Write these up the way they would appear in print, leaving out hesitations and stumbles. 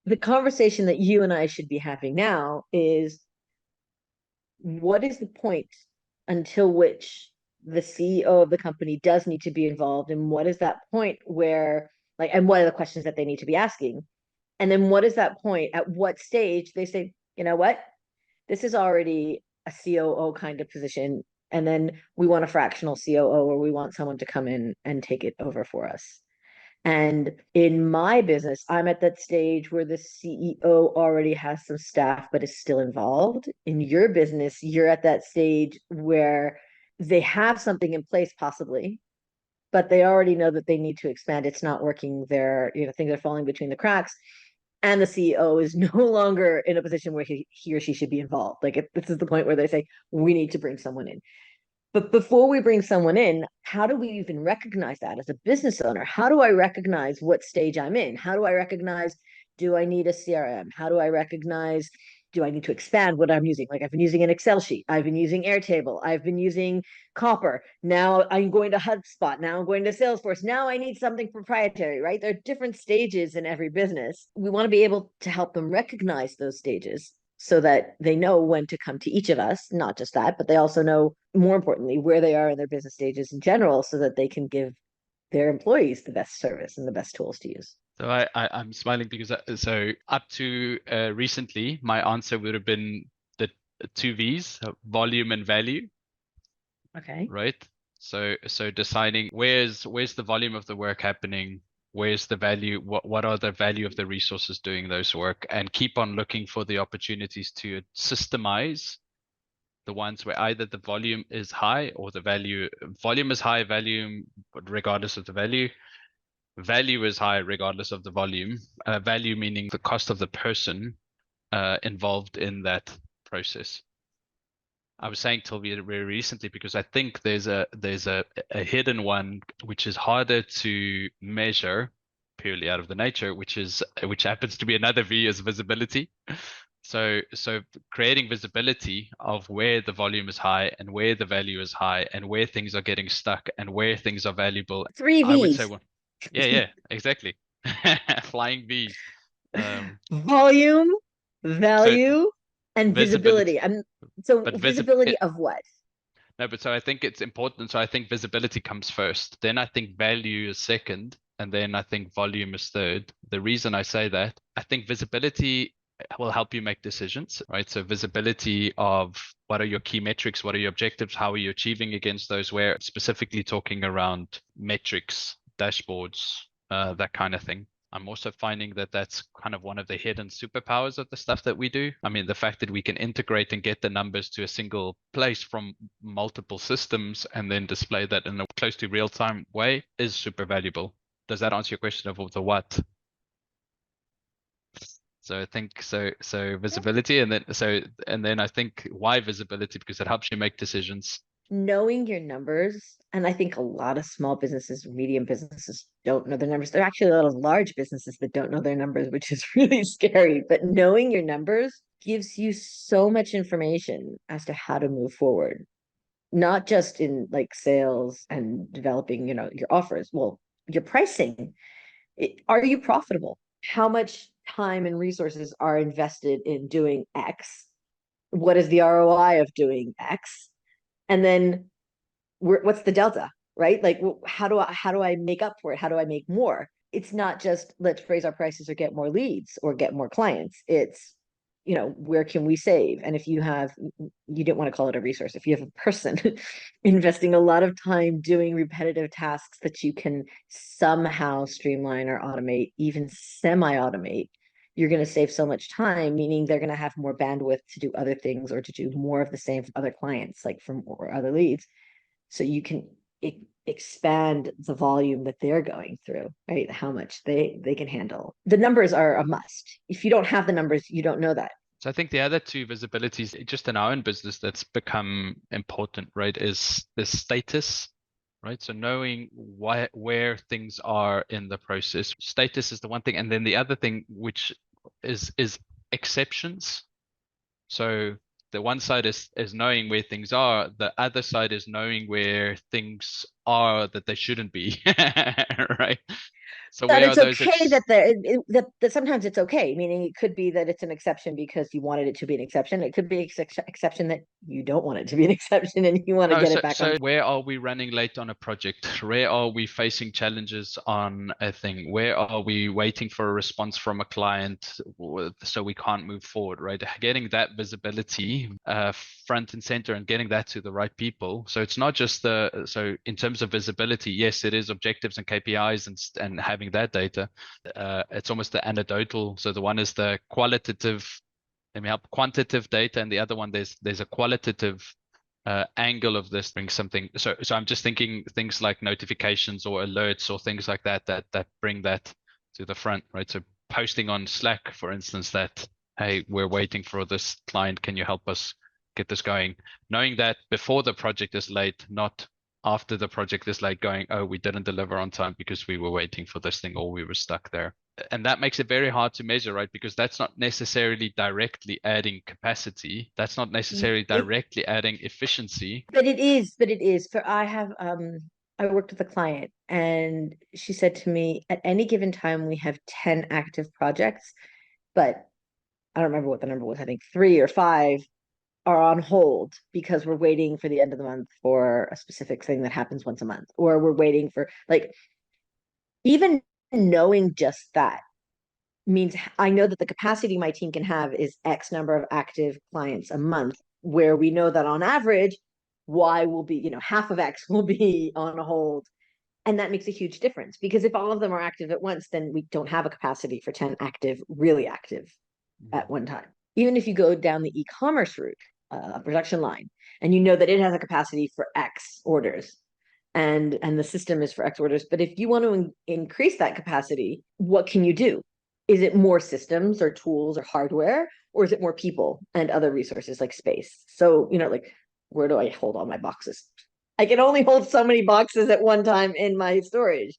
the conversation that you and I should be having now is, what is the point until which the CEO of the company does need to be involved? And what is that point where, like, and what are the questions that they need to be asking? And then what is that point at what stage they say, you know what, this is already a COO kind of position. And then we want a fractional COO, or we want someone to come in and take it over for us. And in my business, I'm at that stage where the CEO already has some staff, but is still involved. In your business, you're at that stage where they have something in place, possibly, but they already know that they need to expand. It's not working there. Things are falling between the cracks. And the CEO is no longer in a position where he or she should be involved. Like, this is the point where they say, we need to bring someone in. But before we bring someone in, how do we even recognize that as a business owner? How do I recognize what stage I'm in? How do I recognize, do I need a CRM? How do I recognize, do I need to expand what I'm using? Like, I've been using an Excel sheet. I've been using Airtable. I've been using Copper. Now I'm going to HubSpot. Now I'm going to Salesforce. Now I need something proprietary, right? There are different stages in every business. We want to be able to help them recognize those stages so that they know when to come to each of us. Not just that, but they also know, more importantly, where they are in their business stages in general, so that they can give their employees the best service and the best tools to use. So I'm smiling because so up to recently, my answer would have been the two V's, volume and value, Okay. right? So deciding where's the volume of the work happening, where's the value, what are the value of the resources doing those work, and keep on looking for the opportunities to systemize the ones where either the volume is high or the volume is high, regardless of the value is high regardless of the volume. Value meaning the cost of the person involved in that process. I was saying till very recently because I think there's a hidden one which is harder to measure purely out of the nature, which happens to be another V, is visibility. So creating visibility of where the volume is high and where the value is high and where things are getting stuck and where things are valuable. Three I would say V's. one. Yeah, exactly. Flying V's. Volume, So value, and visibility, visibility. So but visibility of what? no, but so I think it's important. So I think visibility comes first. Then I think value is second. And then I think volume is third. The reason I say that, I think visibility will help you make decisions, right? So visibility of what are your key metrics? What are your objectives? How are you achieving against those? We're specifically talking around metrics, dashboards, that kind of thing. I'm also finding that that's kind of one of the hidden superpowers of the stuff that we do. I mean, the fact that we can integrate and get the numbers to a single place from multiple systems and then display that in a close to real time way is super valuable. Does that answer your question of the what? So I think so visibility, and then I think why visibility, because it helps you make decisions. Knowing your numbers, and I think a lot of small businesses, medium businesses don't know their numbers. There are actually a lot of large businesses that don't know their numbers, which is really scary. But knowing your numbers gives you so much information as to how to move forward, not just in like sales and developing, your offers. Well, your pricing. Are you profitable? How much time and resources are invested in doing X? What is the ROI of doing X? And then what's the delta, right? Like, how do I make up for it? How do I make more? It's not just let's raise our prices or get more leads or get more clients. It's, where can we save? And if you didn't want to call it a resource, if you have a person investing a lot of time doing repetitive tasks that you can somehow streamline or automate, even semi-automate, you're going to save so much time, meaning they're going to have more bandwidth to do other things or to do more of the same for other clients, like from or other leads. So you can expand the volume that they're going through, right? How much they can handle. The numbers are a must. If you don't have the numbers, you don't know that. So I think the other two visibilities just in our own business that's become important, right, is status, right? So knowing where things are in the process. Status is the one thing, and then the other thing, which is exceptions. So the one side is knowing where things are, the other side is knowing where things are that they shouldn't be, right? So But where are it's those okay that that sometimes it's okay, meaning it could be that it's an exception because you wanted it to be an exception. It could be an exception that you don't want it to be an exception and you want to No, get so it back on. so where are we running late on a project? Where are we facing challenges on a thing? Where are we waiting for a response from a client so we can't move forward, right? Getting that visibility front and center and getting that to the right people. So it's not just so in terms of visibility, yes, it is objectives and KPIs and having that data. It's almost the anecdotal. So the one is the qualitative, let me help, quantitative data, and the other one there's a qualitative angle of this brings something. So I'm just thinking things like notifications or alerts or things like that bring that to the front, right? So posting on Slack, for instance, that hey, we're waiting for this client. Can you help us get this going? Knowing that before the project is late, not after the project is late, going, oh, we didn't deliver on time because we were waiting for this thing or we were stuck there. And that makes it very hard to measure, right? Because that's not necessarily directly adding capacity. That's not necessarily It, directly adding efficiency. but it is for I worked with a client and she said to me, at any given time we have 10 active projects, but I don't remember what the number was. I think 3 or 5 are on hold because we're waiting for the end of the month for a specific thing that happens once a month, or we're waiting for like, even knowing just that means I know that the capacity my team can have is X number of active clients a month, where we know that on average, Y will be, half of X will be on hold. And that makes a huge difference because if all of them are active at once, then we don't have a capacity for 10 active, really active at one time. Even if you go down the e-commerce route, a production line, and you know that it has a capacity for X orders, and the system is for X orders. But if you want to increase that capacity, what can you do? Is it more systems or tools or hardware, or is it more people and other resources like space? So, like, where do I hold all my boxes? I can only hold so many boxes at one time in my storage.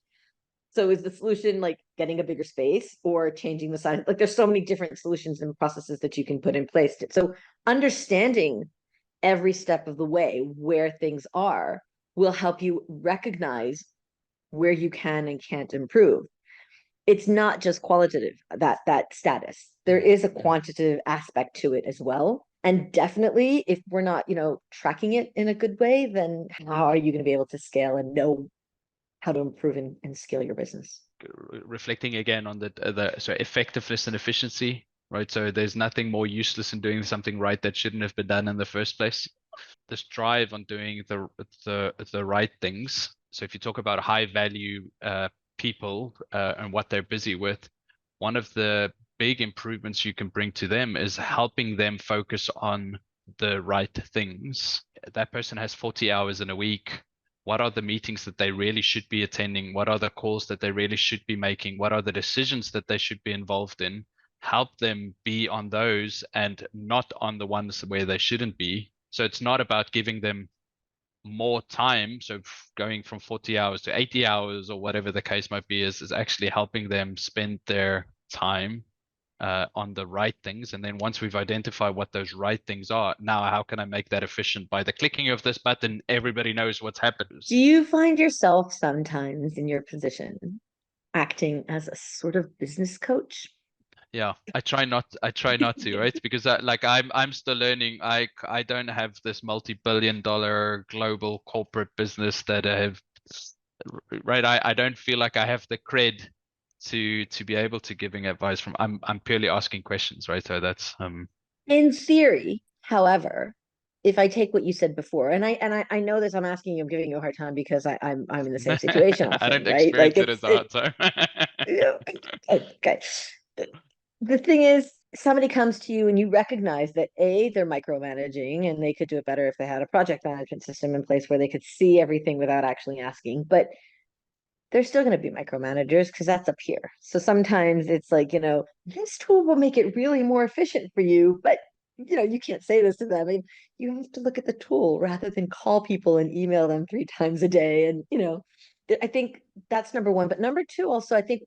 So is the solution like getting a bigger space or changing the size? Like there's so many different solutions and processes that you can put in place. So understanding every step of the way where things are will help you recognize where you can and can't improve. It's not just qualitative, that status. There is a quantitative aspect to it as well. And definitely if we're not, tracking it in a good way, then how are you going to be able to scale and know how to improve and scale your business? Reflecting again on the so effectiveness and efficiency, right? So there's nothing more useless in doing something right that shouldn't have been done in the first place. This drive on doing the right things. So if you talk about high value people and what they're busy with, one of the big improvements you can bring to them is helping them focus on the right things. That person has 40 hours in a week. What are the meetings that they really should be attending? What are the calls that they really should be making? What are the decisions that they should be involved in? Help them be on those and not on the ones where they shouldn't be. So it's not about giving them more time. So going from 40 hours to 80 hours or whatever the case might be is actually helping them spend their time on the right things. And then once we've identified what those right things are, now how can I make that efficient? By the clicking of this button, everybody knows what's happened. Do you find yourself sometimes in your position acting as a sort of business coach? Yeah, I try not to, right? Because I'm still learning. I don't have this multi-billion dollar global corporate business that I have, right? I don't feel like I have the cred to be able to giving advice from. I'm purely asking questions, right? So that's In theory, however, if I take what you said before, and I know this, I'm asking you, I'm giving you a hard time because I'm in the same situation I often, don't right? Like experience it as a hard time. okay. The thing is, somebody comes to you and you recognize that they're micromanaging and they could do it better if they had a project management system in place where they could see everything without actually asking. But they're still going to be micromanagers because that's up here. So sometimes it's like, this tool will make it really more efficient for you, but you can't say this to them. I mean, you have to look at the tool rather than call people and email them 3 times a day. And, I think that's number one. But number two, also, I think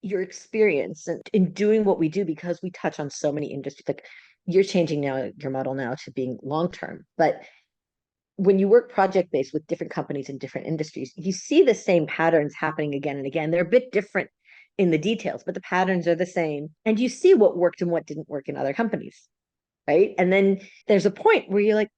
your experience in doing what we do, because we touch on so many industries, like you're changing now your model now to being long term, but when you work project based with different companies in different industries, you see the same patterns happening again and again. They're a bit different in the details, but the patterns are the same. And you see what worked and what didn't work in other companies, right? And then there's a point where you're like,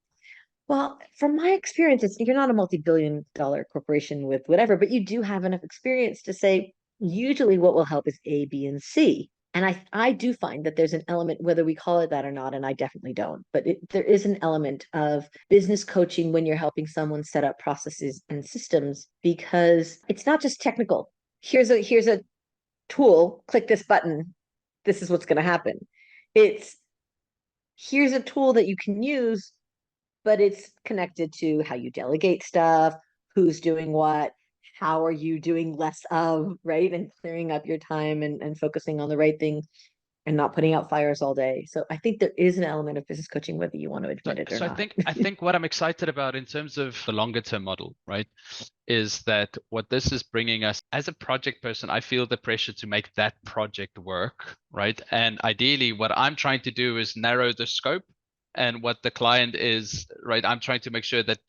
well, from my experience, you're not a multi-billion-dollar corporation with whatever, but you do have enough experience to say usually what will help is A, B, and C. And I do find that there's an element, whether we call it that or not, and I definitely don't, but there is an element of business coaching when you're helping someone set up processes and systems, because it's not just technical. Here's a tool, click this button, this is what's going to happen. It's here's a tool that you can use, but it's connected to how you delegate stuff, who's doing what, how are you doing less of, right? And clearing up your time and focusing on the right thing and not putting out fires all day. So I think there is an element of business coaching, whether you want to So, admit it or so not. I think what I'm excited about in terms of the longer term model, right, is that what this is bringing us as a project person, I feel the pressure to make that project work, right? And ideally, what I'm trying to do is narrow the scope. And what the client is, right? I'm trying to make sure that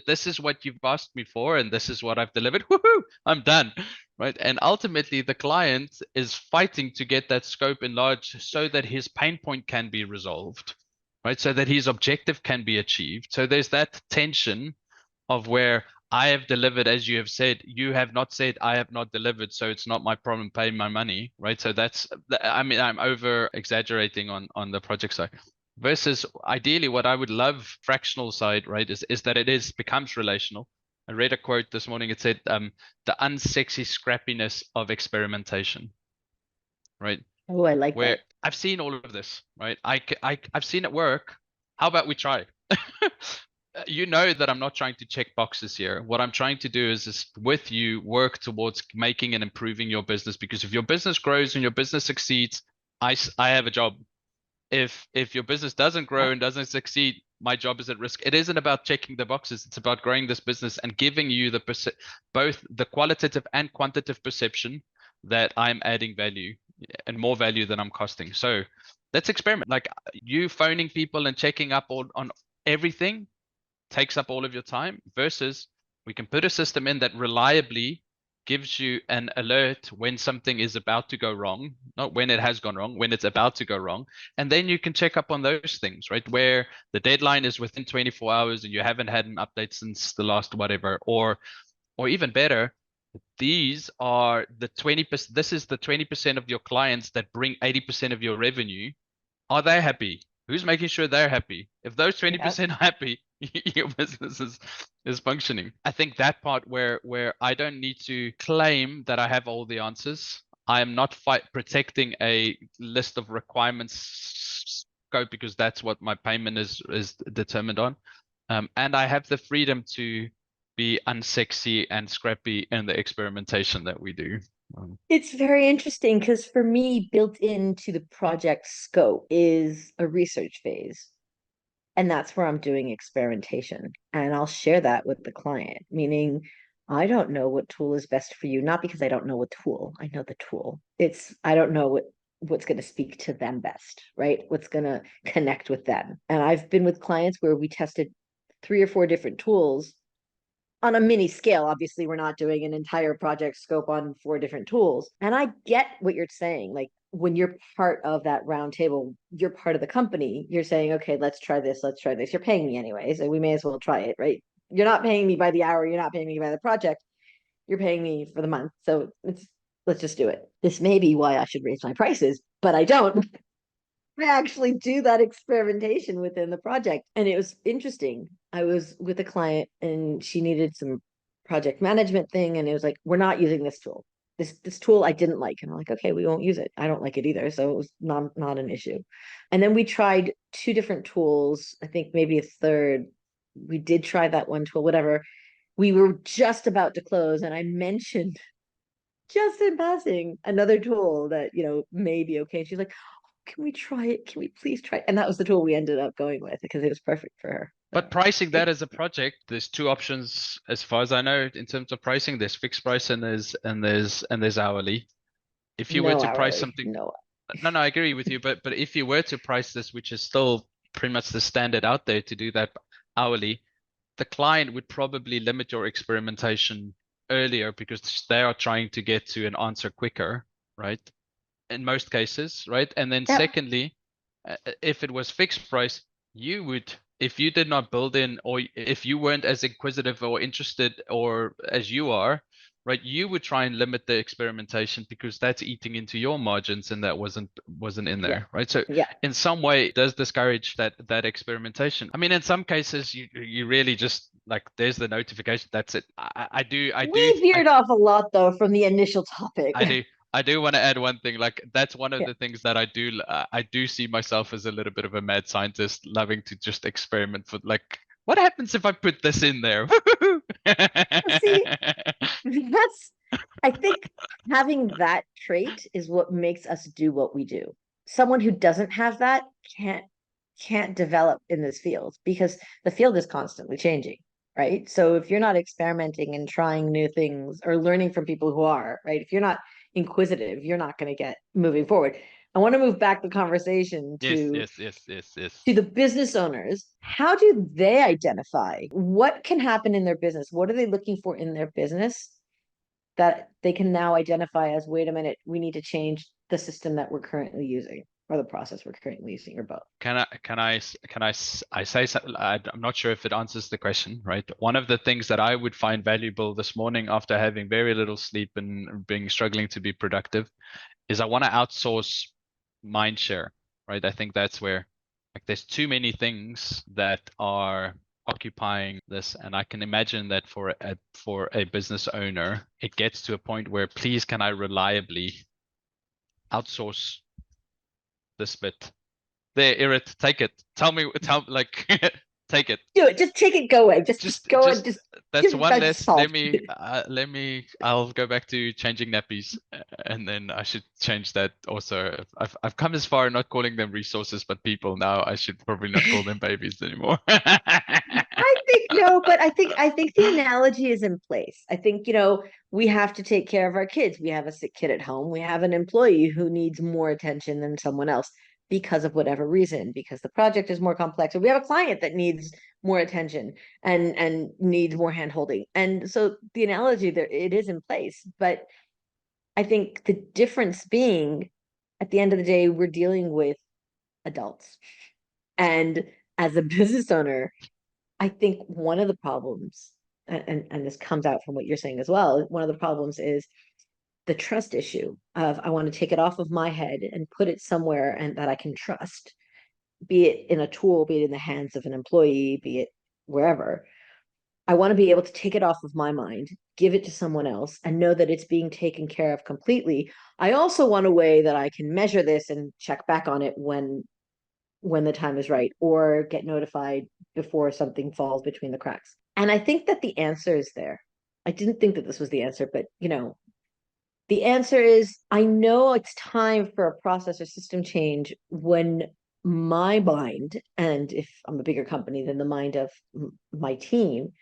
this is what you've asked me for, and this is what I've delivered. Woohoo! I'm done, right? And ultimately, the client is fighting to get that scope enlarged so that his pain point can be resolved, right? So that his objective can be achieved. So there's that tension of where I have delivered, as you have said, you have not said I have not delivered, so it's not my problem, pay my money, right? So that's, I mean, I'm over exaggerating on the project side. Versus ideally, what I would love fractional side, right, is that it becomes relational. I read a quote this morning. It said, the unsexy scrappiness of experimentation, right? Oh, I like Where that. I've seen all of this, right? I've seen it work. How about we try? You know that I'm not trying to check boxes here. What I'm trying to do is with you work towards making and improving your business, because if your business grows and your business succeeds, I have a job. If your business doesn't grow and doesn't succeed, my job is at risk. It isn't about checking the boxes. It's about growing this business and giving you both the qualitative and quantitative perception that I'm adding value and more value than I'm costing. So let's experiment. Like you phoning people and checking up on everything takes up all of your time, versus we can put a system in that reliably gives you an alert when something is about to go wrong, not when it has gone wrong, when it's about to go wrong. And then you can check up on those things, right? Where the deadline is within 24 hours and you haven't had an update since the last whatever, or even better, these are the 20%. This is the 20% of your clients that bring 80% of your revenue. Are they happy? Who's making sure they're happy? If those Yeah. 20% are happy, your business is functioning. I think that part where I don't need to claim that I have all the answers. I am not protecting a list of requirements scope, because that's what my payment is determined on. And I have the freedom to be unsexy and scrappy in the experimentation that we do. It's very interesting because for me, built into the project scope is a research phase. And that's where I'm doing experimentation. And I'll share that with the client, meaning I don't know what tool is best for you, not because I don't know what tool. I know the tool. It's I don't know what's going to speak to them best, right? What's going to connect with them. And I've been with clients where we tested 3 or 4 different tools on a mini scale. Obviously, we're not doing an entire project scope on 4 different tools. And I get what you're saying. Like when you're part of that round table, you're part of the company. You're saying, okay, let's try this, let's try this. You're paying me anyways, and we may as well try it, right? You're not paying me by the hour, you're not paying me by the project, you're paying me for the month. So let's just do it. This may be why I should raise my prices, but I don't. I actually do that experimentation within the project. And it was interesting. I was with a client and she needed some project management thing. And it was like, we're not using this tool. This tool I didn't like. And I'm like, okay, we won't use it. I don't like it either. So it was not an issue. And then we tried 2 different tools, I think maybe a third. We did try that one tool, whatever. We were just about to close, and I mentioned just in passing another tool that may be okay. She's like, can we try it? Can we please try it? And that was the tool we ended up going with because it was perfect for her. But So pricing that it, as a project, there's two options as far as I know in terms of pricing. There's fixed price and there's hourly. If you were no to price hourly, something, no. no, I agree with you. But if you were to price this, which is still pretty much the standard out there, to do that hourly, the client would probably limit your experimentation earlier because they are trying to get to an answer quicker, right? In most cases, right? And then Yep. secondly, if it was fixed price, you would, if you did not build in, or if you weren't as inquisitive or interested or as you are, right, you would try and limit the experimentation because that's eating into your margins and that wasn't in Yeah. there, right? So Yeah. in some way it does discourage that experimentation. I mean, in some cases you really just like, there's the notification, that's it. We veered off a lot though from the initial topic. I do. I do want to add one thing. Like, that's one of Yeah. the things that I do see myself as a little bit of a mad scientist, loving to just experiment for, like, what happens if I put this in there? See, that's, I think having that trait is what makes us do what we do. Someone who doesn't have that can't develop in this field because the field is constantly changing, right? So if you're not experimenting and trying new things or learning from people who are, right? If you're not inquisitive, you're not going to get moving forward. I want to move back the conversation Yes, yes, yes, yes, yes. to the business owners. How do they identify what can happen in their business? What are they looking for in their business that they can now identify as, wait a minute, we need to change the system that we're currently using or the process we're currently using, or both? I say something? I'm not sure if it answers the question, right? One of the things that I would find valuable this morning after having very little sleep and being struggling to be productive is I want to outsource mind share, right? I think that's where, like, there's too many things that are occupying this, and I can imagine that for a business owner, it gets to a point where, please, can I reliably outsource this bit? There, Irit, take it. Tell like, take it. Do it. Just take it. Go away. Just go and Just just that's give one that less. solved. I'll go back to changing nappies, and then I should change that also. I've come as far not calling them resources but people now. I should probably not call them babies anymore. I think no, but I think the analogy is in place. I think, we have to take care of our kids. We have a sick kid at home. We have an employee who needs more attention than someone else because of whatever reason, because the project is more complex, or we have a client that needs more attention and needs more hand holding. And so the analogy there, it is in place, but I think the difference being, at the end of the day, we're dealing with adults. And as a business owner, I think one of the problems, and this comes out from what you're saying as well, one of the problems is the trust issue of, I want to take it off of my head and put it somewhere and that I can trust, be it in a tool, be it in the hands of an employee, be it wherever. I want to be able to take it off of my mind, give it to someone else, and know that it's being taken care of completely. I also want a way that I can measure this and check back on it when the time is right, or get notified before something falls between the cracks. And I think that the answer is there. I didn't think that this was the answer, but the answer is, I know it's time for a process or system change when my mind, and if I'm a bigger company, than the mind of my team,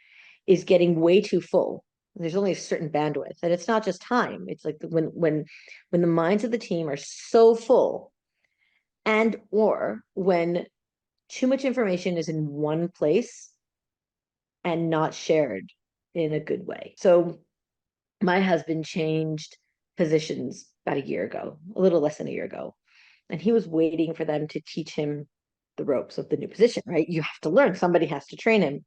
is getting way too full. There's only a certain bandwidth, and it's not just time. It's like when the minds of the team are so full, and or when too much information is in one place and not shared in a good way. So my husband changed positions about a year ago, a little less than a year ago, and he was waiting for them to teach him the ropes of the new position, right? You have to learn, somebody has to train him.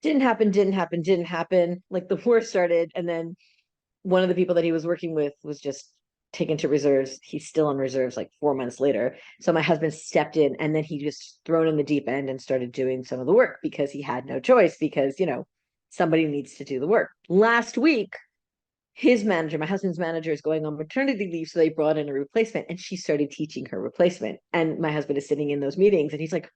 Didn't happen. Like, the war started, and then one of the people that he was working with was just taken to reserves. He's still on reserves like 4 months later. So my husband stepped in, and then he just thrown in the deep end and started doing some of the work because he had no choice, because, somebody needs to do the work. Last week, his manager, my husband's manager, is going on maternity leave. So they brought in a replacement, and she started teaching her replacement. And my husband is sitting in those meetings, and he's like,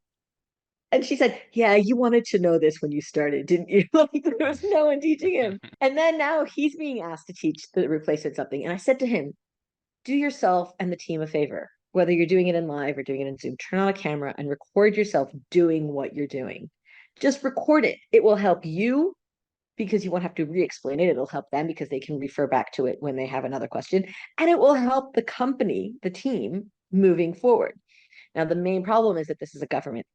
and she said, yeah, you wanted to know this when you started, didn't you? Like, there was no one teaching him. And then now he's being asked to teach the replacement something. And I said to him, do yourself and the team a favor, whether you're doing it in live or doing it in Zoom, turn on a camera and record yourself doing what you're doing. Just record it. It will help you because you won't have to re-explain it. It'll help them because they can refer back to it when they have another question. And it will help the company, the team, moving forward. Now, the main problem is that this is a government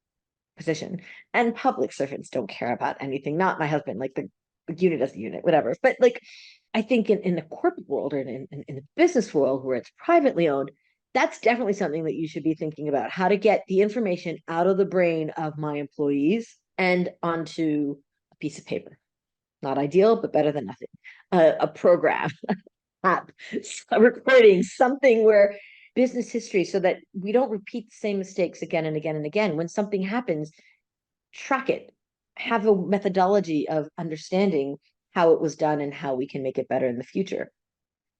position. And public servants don't care about anything. Not my husband, like the unit as the unit, whatever. But like I think in the corporate world or in the business world where it's privately owned, that's definitely something that you should be thinking about. How to get the information out of the brain of my employees and onto a piece of paper. Not ideal, but better than nothing. A program, app, a recording, something where business history so that we don't repeat the same mistakes again and again and again. When something happens, track it, have a methodology of understanding how it was done and how we can make it better in the future.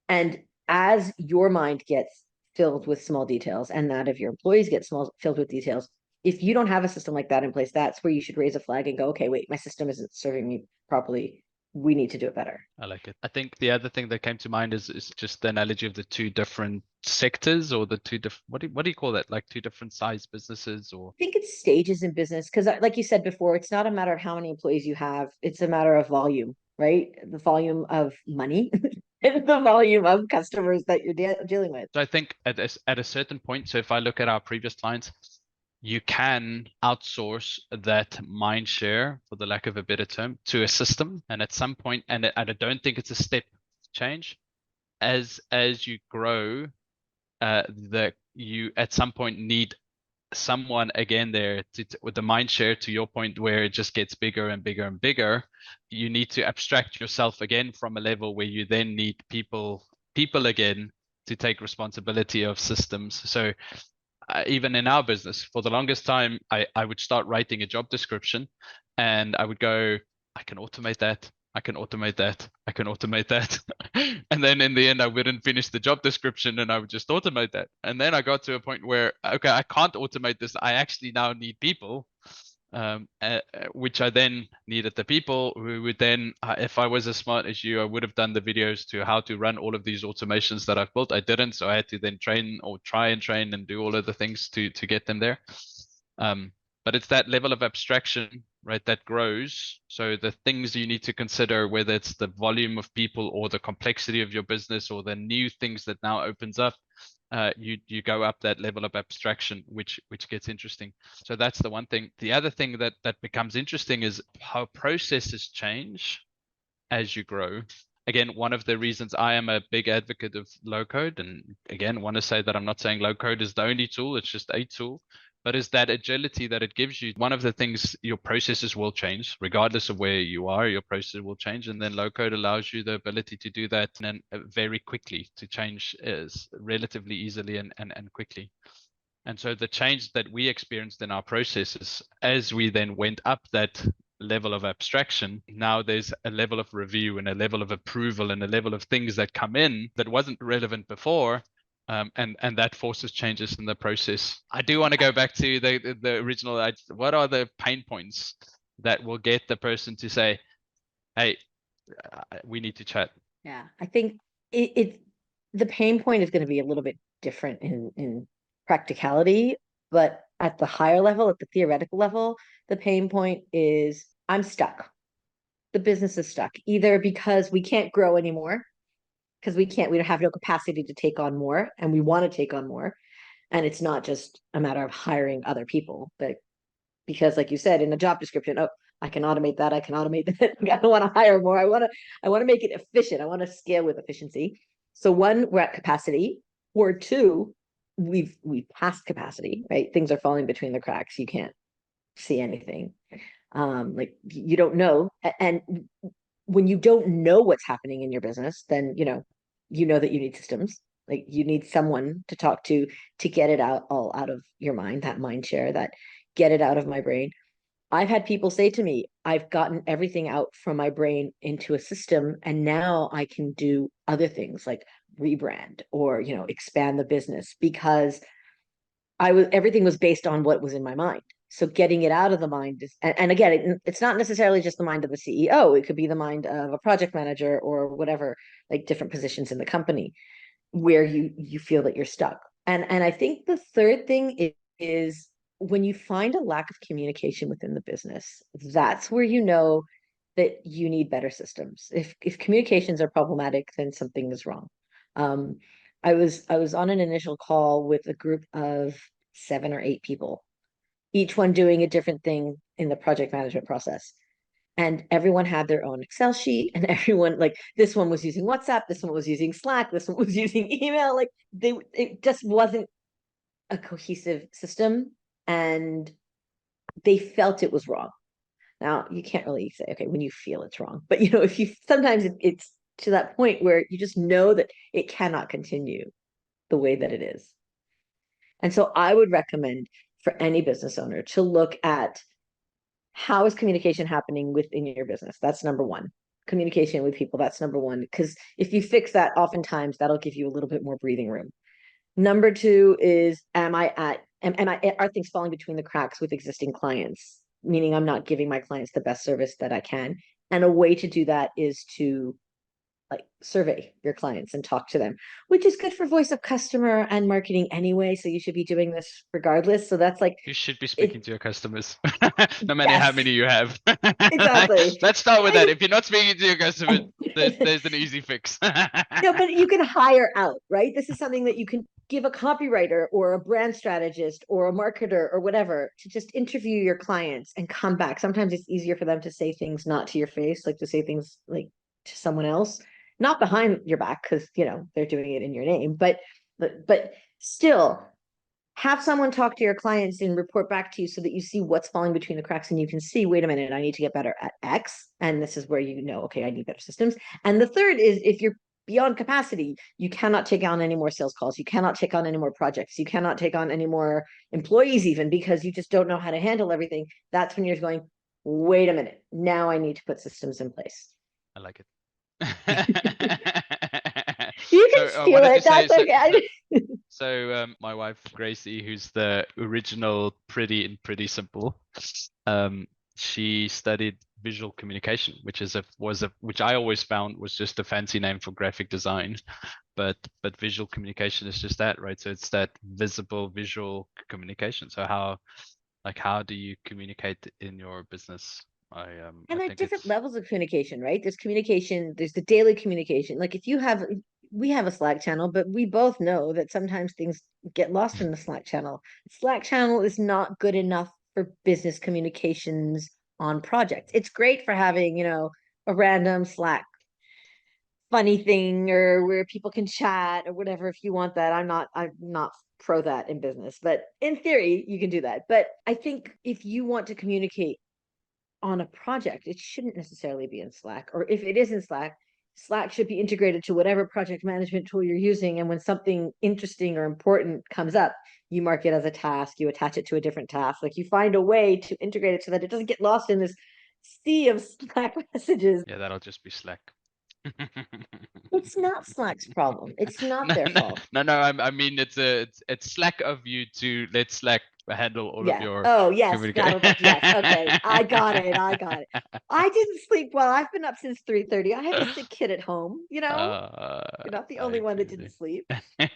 And as your mind gets filled with small details and that of your employees gets filled with details, if you don't have a system like that in place, that's where you should raise a flag and go, okay, wait, my system isn't serving me properly. We need to do it better. I like it. I think the other thing that came to mind is just the analogy of the two different sectors, or the two different, what do you call that? Like two different size businesses, or I think it's stages in business because, like you said before, it's not a matter of how many employees you have, it's a matter of volume, right? The volume of money and the volume of customers that you're dealing with. so I think at a certain point, so if I look at our previous clients, you can outsource that mind share, for the lack of a better term, to a system. And at some point, and I don't think it's a step change, as you grow, that you at some point need someone again there with the mind share, to your point, where it just gets bigger and bigger and bigger. You need to abstract yourself again from a level where you then need people again to take responsibility of systems. So even in our business, for the longest time, I would start writing a job description and I would go, I can automate that. I can automate that. I can automate that. And then in the end, I wouldn't finish the job description and I would just automate that. And then I got to a point where, okay, I can't automate this. I actually now need people, which I then needed the people who would then, if I was as smart as you, I would have done the videos to how to run all of these automations that I've built. I didn't, so I had to then train or try and train and do all of the things to get them there. But it's that level of abstraction, right, that grows. So the things you need to consider, whether it's the volume of people or the complexity of your business or the new things that now opens up, you go up that level of abstraction, which gets interesting. So that's the one thing. The other thing that becomes interesting is how processes change as you grow. Again, one of the reasons I am a big advocate of low code, and again, want to say that I'm not saying low code is the only tool, it's just a tool, but is that agility that it gives you. One of the things, your processes will change regardless of where you are, your process will change. And then low code allows you the ability to do that and very quickly, to change is relatively easily and quickly. And so the change that we experienced in our processes, as we then went up that level of abstraction, now there's a level of review and a level of approval and a level of things that come in that wasn't relevant before. And that forces changes in the process. I do want to go back to the original. What are the pain points that will get the person to say, hey, we need to chat? Yeah, I think the pain point is going to be a little bit different in practicality, but at the higher level, at the theoretical level, the pain point is I'm stuck. The business is stuck either because we can't grow anymore, because we don't have no capacity to take on more, and we want to take on more. And it's not just a matter of hiring other people, but because like you said in the job description, oh, I can automate that, I can automate that. I don't want to hire more. I want to make it efficient. I want to scale with efficiency. So one, we're at capacity, or two, we've passed capacity, right? Things are falling between the cracks. You can't see anything. Like you don't know. And when you don't know what's happening in your business, then you know that you need systems. Like you need someone to talk to get it all out of your mind, that mind share, that get it out of my brain. I've had people say to me, I've gotten everything out from my brain into a system, and now I can do other things like rebrand or expand the business because everything was based on what was in my mind. So getting it out of the mind is, and again, it's not necessarily just the mind of the CEO. It could be the mind of a project manager or whatever, like different positions in the company where you feel that you're stuck. And I think the third thing is when you find a lack of communication within the business, that's where you know that you need better systems. If communications are problematic, then something is wrong. Um, I was on an initial call with a group of 7 or 8 people, each one doing a different thing in the project management process. And everyone had their own Excel sheet, and everyone, like, this one was using WhatsApp, this one was using Slack, this one was using email. Like, it just wasn't a cohesive system, and they felt it was wrong. Now, you can't really say, okay, when you feel it's wrong, but if you sometimes it's to that point where you just know that it cannot continue the way that it is. And so I would recommend for any business owner to look at how is communication happening within your business. That's number one. Communication with people, that's number one. Because if you fix that, oftentimes that'll give you a little bit more breathing room. Number two is, are things falling between the cracks with existing clients? Meaning I'm not giving my clients the best service that I can. And a way to do that is to like survey your clients and talk to them, which is good for voice of customer and marketing anyway. So you should be doing this regardless. So that's like You should be speaking it. to your customers, no matter how Yes, many you have. exactly. Let's start with that. If you're not speaking to your customers, there's an easy fix. No, but you can hire out, right? This is something that you can give a copywriter or a brand strategist or a marketer or whatever to just interview your clients and come back. Sometimes it's easier for them to say things not to your face, like to say things like to someone else, not behind your back, because they're doing it in your name, but still have someone talk to your clients and report back to you so that you see what's falling between the cracks and you can see, wait a minute, I need to get better at X. And this is where okay, I need better systems. And the third is, if you're beyond capacity, you cannot take on any more sales calls. You cannot take on any more projects. You cannot take on any more employees, even because you just don't know how to handle everything. That's when you're going, wait a minute, now I need to put systems in place. I like it. You can So I steal wanted to it. say, That's okay. my wife Gracie, who's the original Pretty Simple, she studied visual communication, which which I always found was just a fancy name for graphic design, but visual communication is just that, right? So it's that visible visual communication. So how do you communicate in your business? And I there are think different it's levels of communication, right? There's communication, there's the daily communication. Like if we have a Slack channel, but we both know that sometimes things get lost in the Slack channel. Slack channel is not good enough for business communications on projects. It's great for having, a random Slack funny thing or where people can chat or whatever if you want that. I'm not pro that in business, but in theory you can do that. But I think if you want to communicate on a project, it shouldn't necessarily be in Slack. Or if it is in Slack, Slack should be integrated to whatever project management tool you're using. And when something interesting or important comes up, you mark it as a task, you attach it to a different task. Like you find a way to integrate it so that it doesn't get lost in this sea of Slack messages. Yeah, that'll just be Slack. It's not Slack's problem. It's not No, their no, fault. no, no. I mean, it's Slack of you to let Slack handle all of Yeah. your Oh, yes. communication. That'll, yes. Okay. I got it. I got it. I didn't sleep well. I've been up since 3:30. I have a sick kid at home. You're not the only I one that feel didn't sleep. you.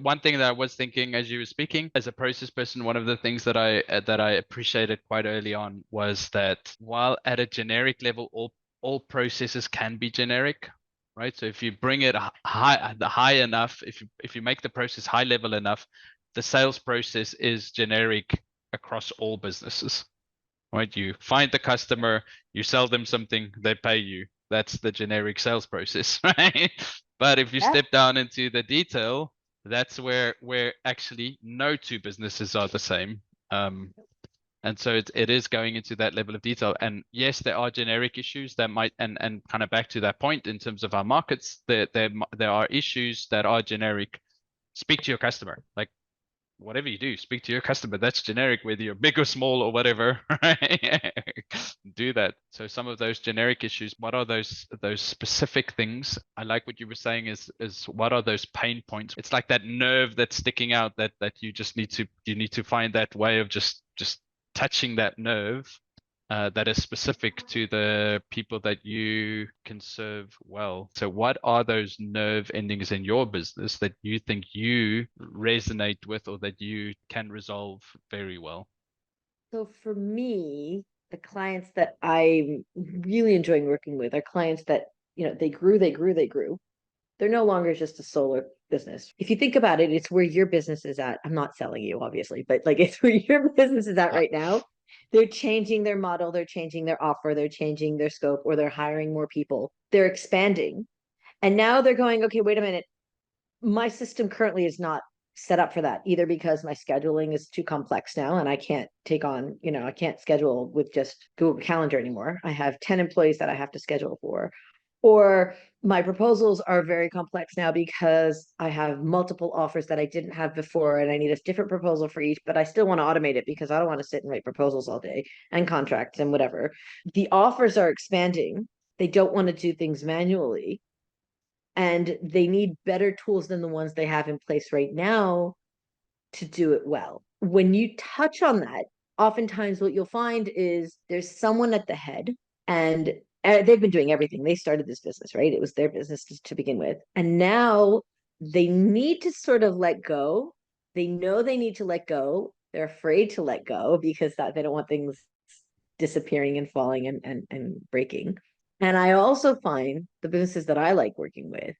One thing that I was thinking as you were speaking, as a process person, one of the things that I appreciated quite early on was that while at a generic level, all processes can be generic, right? So if you bring it high enough, if you make the process high level enough, the sales process is generic across all businesses, right? You find the customer, you sell them something, they pay you. That's the generic sales process, right? But if you Yeah. step down into the detail, that's where actually no two businesses are the same. And so it is going into that level of detail. And yes, there are generic issues that might, and kind of back to that point in terms of our markets, there are issues that are generic. Speak to your customer. Like whatever you do, speak to your customer. That's generic, whether you're big or small or whatever, right? Do that. So some of those generic issues, what are those specific things? I like what you were saying is what are those pain points? It's like that nerve that's sticking out that you just need to find that way of just touching that nerve that is specific to the people that you can serve well. So what are those nerve endings in your business that you think you resonate with or that you can resolve very well? So for me, the clients that I'm really enjoying working with are clients that, they grew, they grew, they grew. They're no longer just a solar business. If you think about it, it's where your business is at. I'm not selling you, obviously, but like it's where your business is at Yeah. right now. They're changing their model, they're changing their offer, they're changing their scope, or they're hiring more people. They're expanding. And now they're going, okay, wait a minute. My system currently is not set up for that, either because my scheduling is too complex now and I can't take on, I can't schedule with just Google Calendar anymore. I have 10 employees that I have to schedule for, or my proposals are very complex now because I have multiple offers that I didn't have before and I need a different proposal for each, but I still want to automate it because I don't want to sit and write proposals all day and contracts and whatever. The offers are expanding. They don't want to do things manually, and they need better tools than the ones they have in place right now to do it well. When you touch on that, oftentimes what you'll find is there's someone at the head, and they've been doing everything. They started this business, right? It was their business to begin with. And now they need to sort of let go. They know they need to let go. They're afraid to let go because that they don't want things disappearing and falling and breaking. And I also find the businesses that I like working with,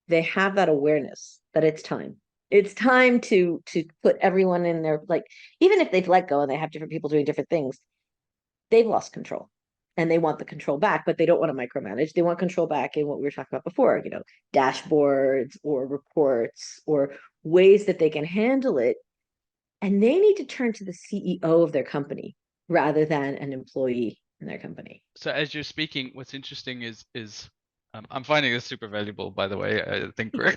they have that awareness that it's time. It's time to put everyone in there. Like, even if they've let go and they have different people doing different things, they've lost control and they want the control back, but they don't want to micromanage. They want control back in what we were talking about before, dashboards or reports or ways that they can handle it. And they need to turn to the CEO of their company rather than an employee in their company. So as you're speaking, what's interesting is I'm finding this super valuable, by the way. I think we're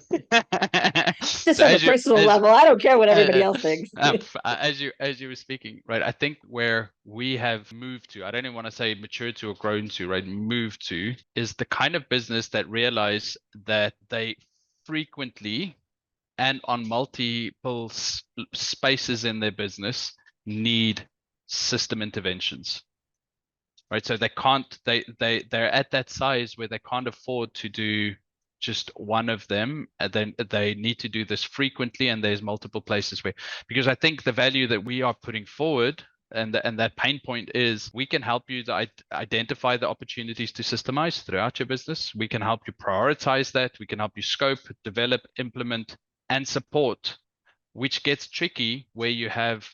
Just so on the as you personal as level, I don't care what everybody uh, else thinks. as you were speaking, right? I think where we have moved to, I don't even want to say matured to or grown to, right? Moved to is the kind of business that realize that they frequently and on multiple spaces in their business need system interventions, right? So they're at that size where they can't afford to do just one of them, and then they need to do this frequently, and there's multiple places where, because I think the value that we are putting forward and that pain point is we can help you to identify the opportunities to systemize throughout your business. We can help you prioritize that. We can help you scope, develop, implement, and support, which gets tricky where you have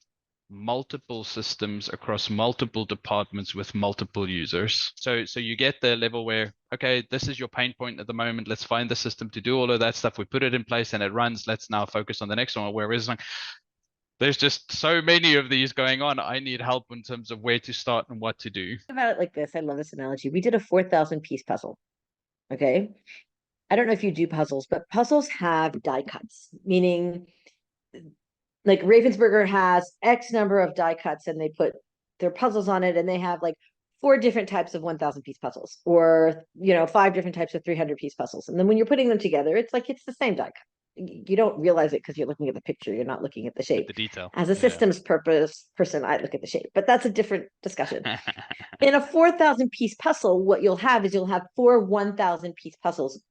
multiple systems across multiple departments with multiple users. So you get the level where, okay, this is your pain point at the moment. Let's find the system to do all of that stuff. We put it in place and it runs. Let's now focus on the next one. Whereas like, there's just so many of these going on. I need help in terms of where to start and what to do. Think about it like this. I love this analogy. We did a 4,000 piece puzzle. Okay. I don't know if you do puzzles, but puzzles have die cuts, meaning like Ravensburger has X number of die cuts and they put their puzzles on it and they have like four different types of 1,000 piece puzzles or, five different types of 300 piece puzzles. And then when you're putting them together, it's like it's the same die cut. You don't realize it because you're looking at the picture, you're not looking at the At shape. the detail. As a Yeah. systems purpose person, I look at the shape, but that's a different discussion. In a 4,000 piece puzzle, what you'll have is you'll have four 1,000 piece puzzles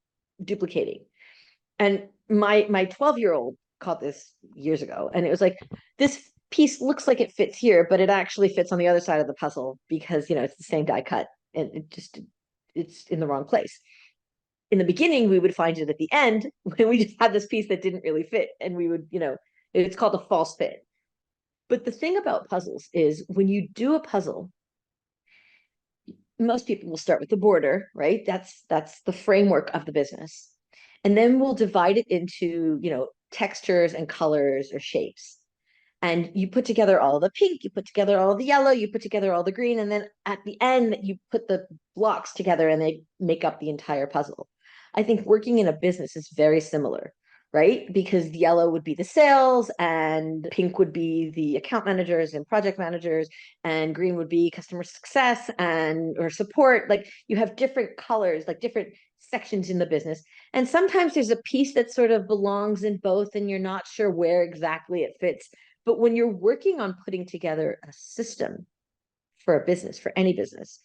duplicating. And my 12-year-old caught this years ago, and it was like, this piece looks like it fits here, but it actually fits on the other side of the puzzle because it's the same die cut, and it's in the wrong place. In the beginning, we would find it at the end when we just had this piece that didn't really fit, and we would, it's called a false fit. But the thing about puzzles is when you do a puzzle, most people will start with the border, right? That's the framework of the business. And then we'll divide it into, textures and colors or shapes. And you put together all the pink, you put together all the yellow, you put together all the green, and then at the end you put the blocks together and they make up the entire puzzle. I think working in a business is very similar, right? Because yellow would be the sales and pink would be the account managers and project managers and green would be customer success and or support. Like you have different colors, like different sections in the business. And sometimes there's a piece that sort of belongs in both and you're not sure where exactly it fits. But when you're working on putting together a system for a business, for any business,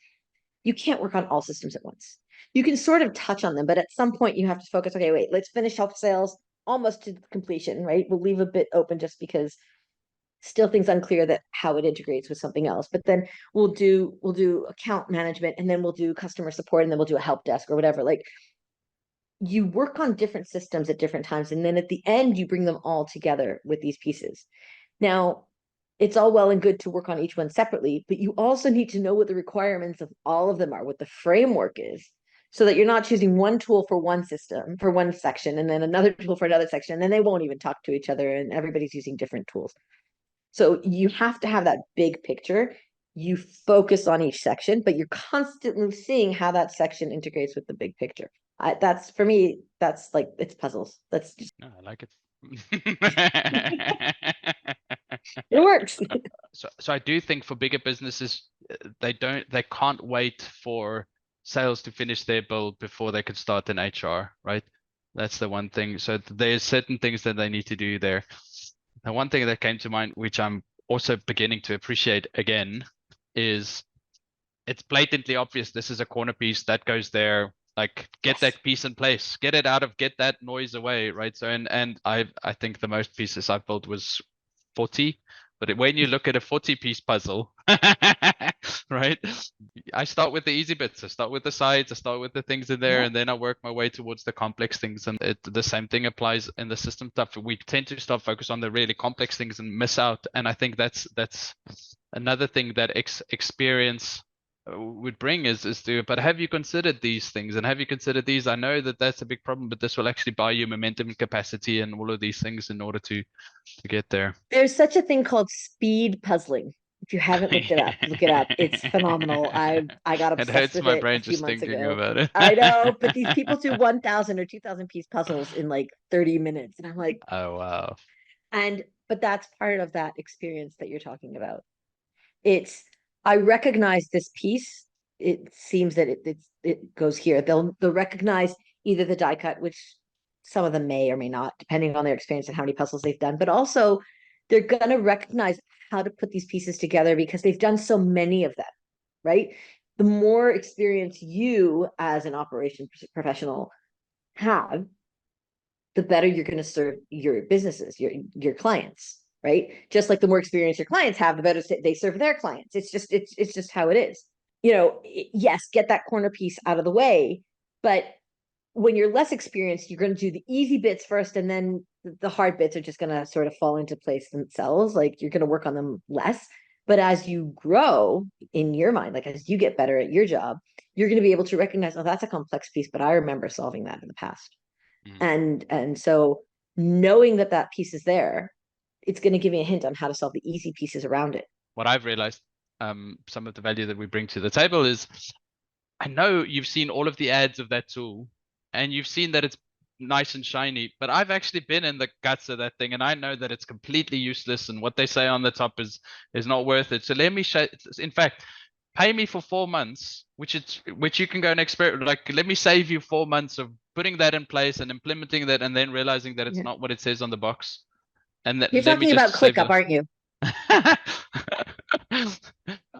you can't work on all systems at once. You can sort of touch on them, but at some point you have to focus, okay, wait, let's finish health sales almost to completion, right? We'll leave a bit open just because still things unclear that how it integrates with something else. But then we'll do account management and then we'll do customer support and then we'll do a help desk or whatever. Like you work on different systems at different times, and then at the end you bring them all together with these pieces. Now, it's all well and good to work on each one separately, but you also need to know what the requirements of all of them are, what the framework is, so that you're not choosing one tool for one system, for one section, and then another tool for another section, and then they won't even talk to each other, and everybody's using different tools. So you have to have that big picture. You focus on each section, but you're constantly seeing how that section integrates with the big picture. That's for me, that's like, it's puzzles. That's just, No, I like it. it works. So I do think for bigger businesses, they can't wait for sales to finish their build before they can start in HR, right? That's the one thing. So there's certain things that they need to do there. The one thing that came to mind, which I'm also beginning to appreciate again, is it's blatantly obvious this is a corner piece that goes there. Like, get Yes. that piece in place, get it out of, get that noise away, right? So and I think the most pieces I've built was 40. But when you look at a 40-piece puzzle, right? I start with the easy bits. I start with the sides. I start with the things in there, Yeah. and then I work my way towards the complex things. And the same thing applies in the system stuff. We tend to start focus on the really complex things and miss out. And I think that's another thing that experience would bring is to, but have you considered these things, and have you considered these? I know that that's a big problem, but this will actually buy you momentum and capacity and all of these things in order to get there. There's such a thing called speed puzzling. If you haven't looked it up, look it up. It's phenomenal. I got It obsessed hurts with my it a brain few just months thinking ago. about it. I know, but these people do 1,000 or 2,000 piece puzzles in like 30 minutes. And I'm like, Oh wow. but that's part of that experience that you're talking about. It's, I recognize this piece. It seems that it goes here. They'll recognize either the die cut, which some of them may or may not, depending on their experience and how many puzzles they've done, but also they're gonna recognize how to put these pieces together because they've done so many of them, right? The more experience you as an operation professional have, the better you're going to serve your businesses, your clients, right? Just like the more experience your clients have, the better they serve their clients. It's just how it is. Yes, get that corner piece out of the way, but when you're less experienced, you're going to do the easy bits first, and then the hard bits are just going to sort of fall into place themselves. Like, you're going to work on them less. But as you grow in your mind, like as you get better at your job, you're going to be able to recognize, oh, that's a complex piece, but I remember solving that in the past. Mm. And so knowing that that piece is there, it's going to give me a hint on how to solve the easy pieces around it. What I've realized, some of the value that we bring to the table is, I know you've seen all of the ads of that tool, and you've seen that it's nice and shiny, but I've actually been in the guts of that thing, and I know that it's completely useless, and what they say on the top is not worth it. So let me show. In fact, pay me for 4 months, which you can go and experiment. Like, let me save you 4 months of putting that in place and implementing that, and then realizing that it's Yeah. not what it says on the box, and that You're let me talking about just save ClickUp, the. aren't you?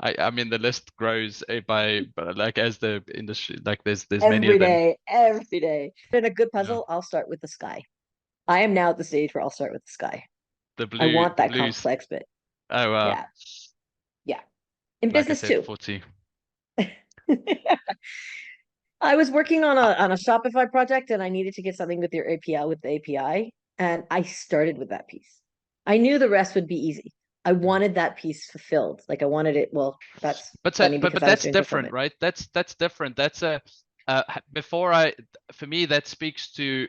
I mean the list grows but like as the industry, like there's many of Every them. day, every day. In a good Yeah. puzzle, I'll start with the sky. I am now at the stage where I'll start with the sky. I want The that blues. complex bit. Oh wow. Yeah. Yeah. In Like I business said, too. 40. I was working on Uh, a Shopify project and I needed to get something with your API with the API. And I started with that piece. I knew the rest would be easy. I mm. wanted that piece fulfilled. Like I wanted it. Well, that's But funny because I was that's doing different, fulfillment. right? That's different. That's a before I for me that speaks to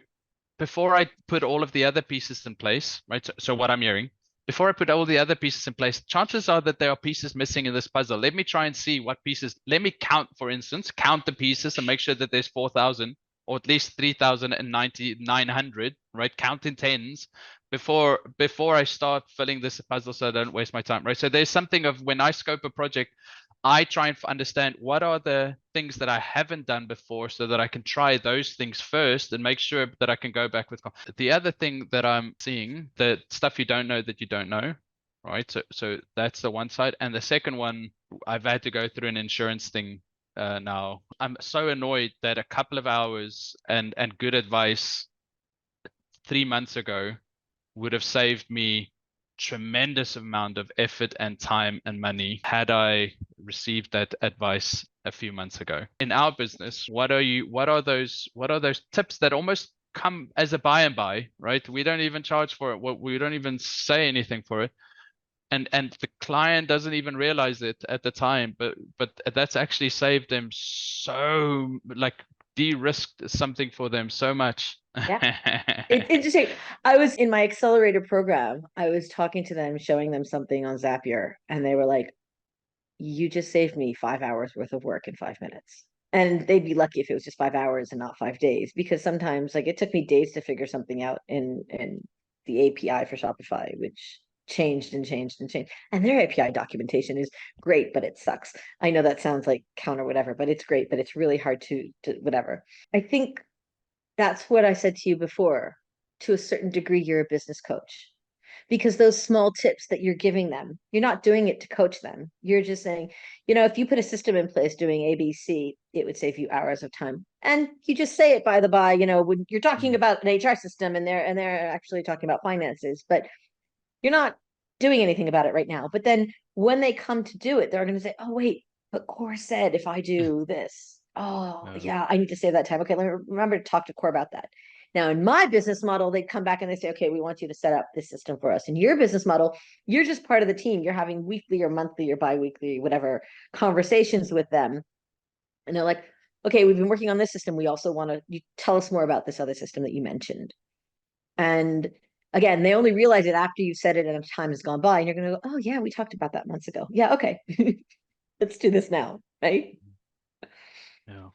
before I put all of the other pieces in place, right? So what I'm hearing, before I put all the other pieces in place, chances are that there are pieces missing in this puzzle. Let me try and see what pieces. Let me count, for instance, count the pieces and make sure that there's 4,000 or at least 3,900, right? Count in tens before I start filling this puzzle, so I don't waste my time, right? So there's something of when I scope a project, I try and understand what are the things that I haven't done before so that I can try those things first and make sure that I can go back with. The other thing that I'm seeing, the stuff you don't know that you don't know, right? So that's the one side. And the second one, I've had to go through an insurance thing now. I'm so annoyed that a couple of hours and good advice 3 months ago would have saved me tremendous amount of effort and time and money had I received that advice a few months ago. In our business, what are those tips that almost come as a by and by, right? We don't even charge for it. We don't even say anything for it. And the client doesn't even realize it at the time, but that's actually saved them so, like, de-risked something for them so much. Yeah. It's interesting. I was in my accelerator program. I was talking to them, showing them something on Zapier, and they were like, you just saved me 5 hours worth of work in 5 minutes. And they'd be lucky if it was just 5 hours and not 5 days, because sometimes, like, it took me days to figure something out in the API for Shopify, which changed and changed and changed. And their API documentation is great, but it sucks. I know that sounds like counter whatever, but it's great, but it's really hard to whatever. I think that's what I said to you before. To a certain degree, you're a business coach, because those small tips that you're giving them, you're not doing it to coach them. You're just saying, if you put a system in place doing ABC, it would save you hours of time. And you just say it by the by, when you're talking about an HR system, and they're actually talking about finances, but you're not doing anything about it right now. But then when they come to do it, they're going to say, oh, wait, but Core said if I do this, oh, Yeah. yeah, I need to save that time. Okay, let me remember to talk to Core about that. Now, in my business model, they come back and they say, okay, we want you to set up this system for us. In your business model, you're just part of the team. You're having weekly or monthly or biweekly, whatever, conversations with them. And they're like, okay, we've been working on this system. We also want to, you tell us more about this other system that you mentioned. And again, they only realize it after you've said it and time has gone by. And you're going to go, oh, yeah, we talked about that months ago. Yeah, okay. Let's do this now. Right. Yeah.